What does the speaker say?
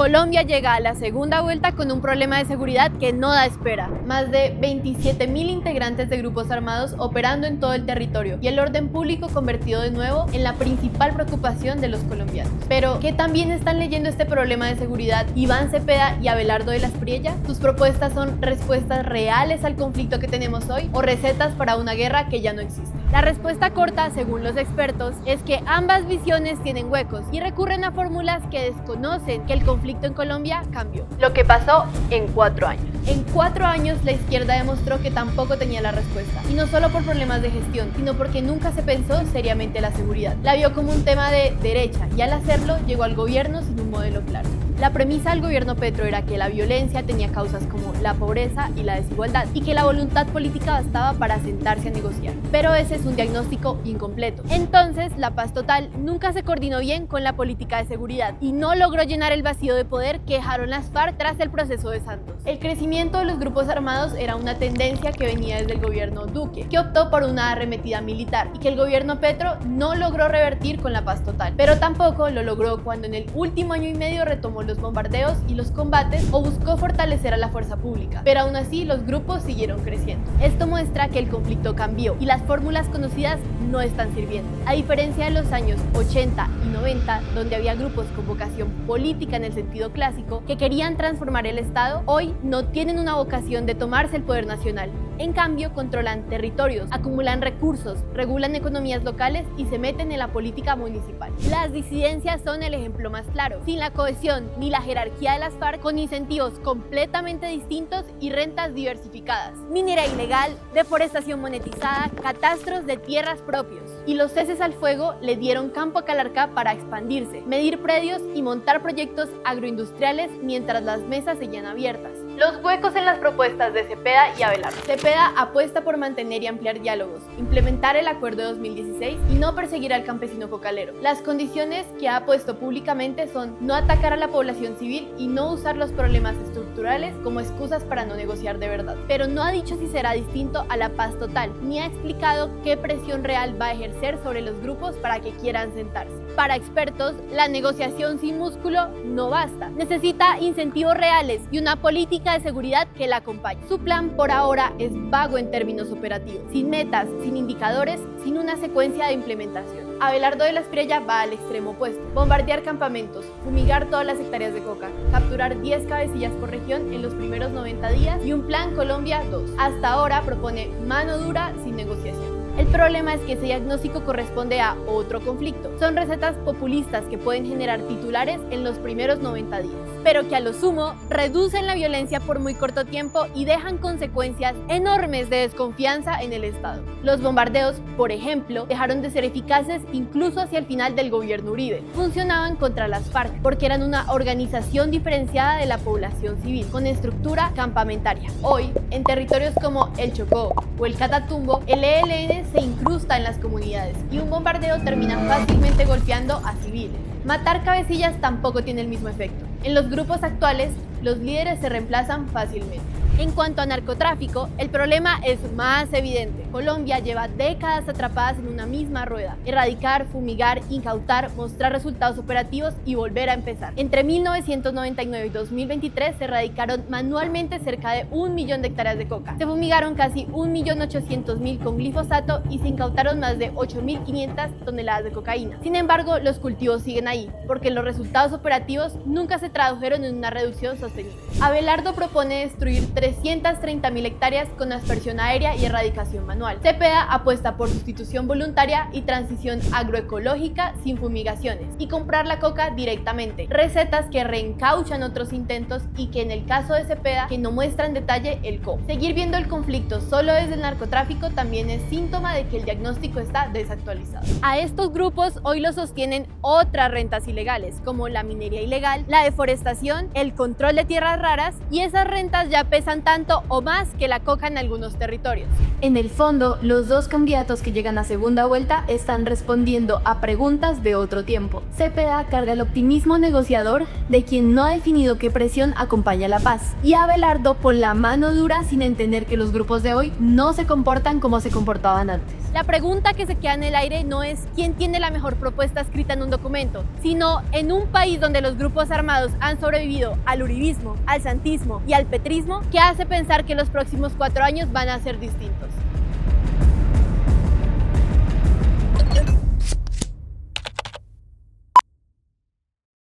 Colombia llega a la segunda vuelta con un problema de seguridad que no da espera. Más de 27.000 integrantes de grupos armados operando en todo el territorio y el orden público convertido de nuevo en la principal preocupación de los colombianos. Pero, ¿qué también están leyendo este problema de seguridad Iván Cepeda y Abelardo de la Espriella? ¿Sus propuestas son respuestas reales al conflicto que tenemos hoy o recetas para una guerra que ya no existe? La respuesta corta, según los expertos, es que ambas visiones tienen huecos y recurren a fórmulas que desconocen que el conflicto en Colombia cambió. Lo que pasó en 4 años. En 4 años la izquierda demostró que tampoco tenía la respuesta, y no solo por problemas de gestión, sino porque nunca se pensó seriamente la seguridad. La vio como un tema de derecha y al hacerlo llegó al gobierno sin un modelo claro. La premisa del gobierno Petro era que la violencia tenía causas como la pobreza y la desigualdad y que la voluntad política bastaba para sentarse a negociar. Pero ese es un diagnóstico incompleto. Entonces, la paz total nunca se coordinó bien con la política de seguridad y no logró llenar el vacío de poder que dejaron las FARC tras el proceso de Santos. El crecimiento de los grupos armados era una tendencia que venía desde el gobierno Duque, que optó por una arremetida militar y que el gobierno Petro no logró revertir con la paz total. Pero tampoco lo logró cuando en el último año y medio retomó los bombardeos y los combates o buscó fortalecer a la fuerza pública, pero aún así los grupos siguieron creciendo. Esto muestra que el conflicto cambió y las fórmulas conocidas no están sirviendo. A diferencia de los años 80 y 90, donde había grupos con vocación política en el sentido clásico que querían transformar el Estado, hoy no tienen una vocación de tomarse el poder nacional. En cambio, controlan territorios, acumulan recursos, regulan economías locales y se meten en la política municipal. Las disidencias son el ejemplo más claro. Sin la cohesión ni la jerarquía de las FARC, con incentivos completamente distintos y rentas diversificadas. Minería ilegal, deforestación monetizada, catastros de tierras propios. Y los ceses al fuego le dieron campo a Calarcá para expandirse, medir predios y montar proyectos agroindustriales mientras las mesas seguían abiertas. Los huecos en las propuestas de Cepeda y Abelardo. Cepeda apuesta por mantener y ampliar diálogos, implementar el acuerdo de 2016 y no perseguir al campesino cocalero. Las condiciones que ha puesto públicamente son no atacar a la población civil y no usar los problemas estructurales como excusas para no negociar de verdad. Pero no ha dicho si será distinto a la paz total, ni ha explicado qué presión real va a ejercer sobre los grupos para que quieran sentarse. Para expertos, la negociación sin músculo no basta. Necesita incentivos reales y una política de seguridad que la acompañe. Su plan por ahora es vago en términos operativos, sin metas, sin indicadores, sin una secuencia de implementación. Abelardo de la Espriella va al extremo opuesto: bombardear campamentos, fumigar todas las hectáreas de coca, capturar 10 cabecillas por región en los primeros 90 días y un plan Colombia 2. Hasta ahora propone mano dura sin negociación. El problema es que ese diagnóstico corresponde a otro conflicto. Son recetas populistas que pueden generar titulares en los primeros 90 días, pero que a lo sumo reducen la violencia por muy corto tiempo y dejan consecuencias enormes de desconfianza en el Estado. Los bombardeos, por ejemplo, dejaron de ser eficaces incluso hacia el final del gobierno Uribe. Funcionaban contra las FARC porque eran una organización diferenciada de la población civil, con estructura campamentaria. Hoy, en territorios como el Chocó o el Catatumbo, el ELN se incrusta en las comunidades y un bombardeo termina fácilmente golpeando a civiles. Matar cabecillas tampoco tiene el mismo efecto. En los grupos actuales, los líderes se reemplazan fácilmente. En cuanto a narcotráfico, el problema es más evidente. Colombia lleva décadas atrapadas en una misma rueda: erradicar, fumigar, incautar, mostrar resultados operativos y volver a empezar. Entre 1999 y 2023 se erradicaron manualmente cerca de 1 millón de hectáreas de coca. Se fumigaron casi 1.800.000 con glifosato y se incautaron más de 8.500 toneladas de cocaína. Sin embargo, los cultivos siguen ahí, porque los resultados operativos nunca se tradujeron en una reducción sostenible. Abelardo propone destruir 330.000 hectáreas con aspersión aérea y erradicación manual. Cepeda apuesta por sustitución voluntaria y transición agroecológica sin fumigaciones y comprar la coca directamente. Recetas que reencauchan otros intentos y que en el caso de Cepeda que no muestra en detalle el cómo. Seguir viendo el conflicto solo desde el narcotráfico también es síntoma de que el diagnóstico está desactualizado. A estos grupos hoy los sostienen otras rentas ilegales como la minería ilegal, la deforestación, el control de tierras raras, y esas rentas ya pesan tanto o más que la coca en algunos territorios. En el fondo, los dos candidatos que llegan a segunda vuelta están respondiendo a preguntas de otro tiempo. Cepeda carga el optimismo negociador de quien no ha definido qué presión acompaña la paz, y Abelardo pone la mano dura sin entender que los grupos de hoy no se comportan como se comportaban antes. La pregunta que se queda en el aire no es quién tiene la mejor propuesta escrita en un documento, sino en un país donde los grupos armados han sobrevivido al uribismo, al santismo y al petrismo, ¿qué hace pensar que los próximos 4 años van a ser distintos?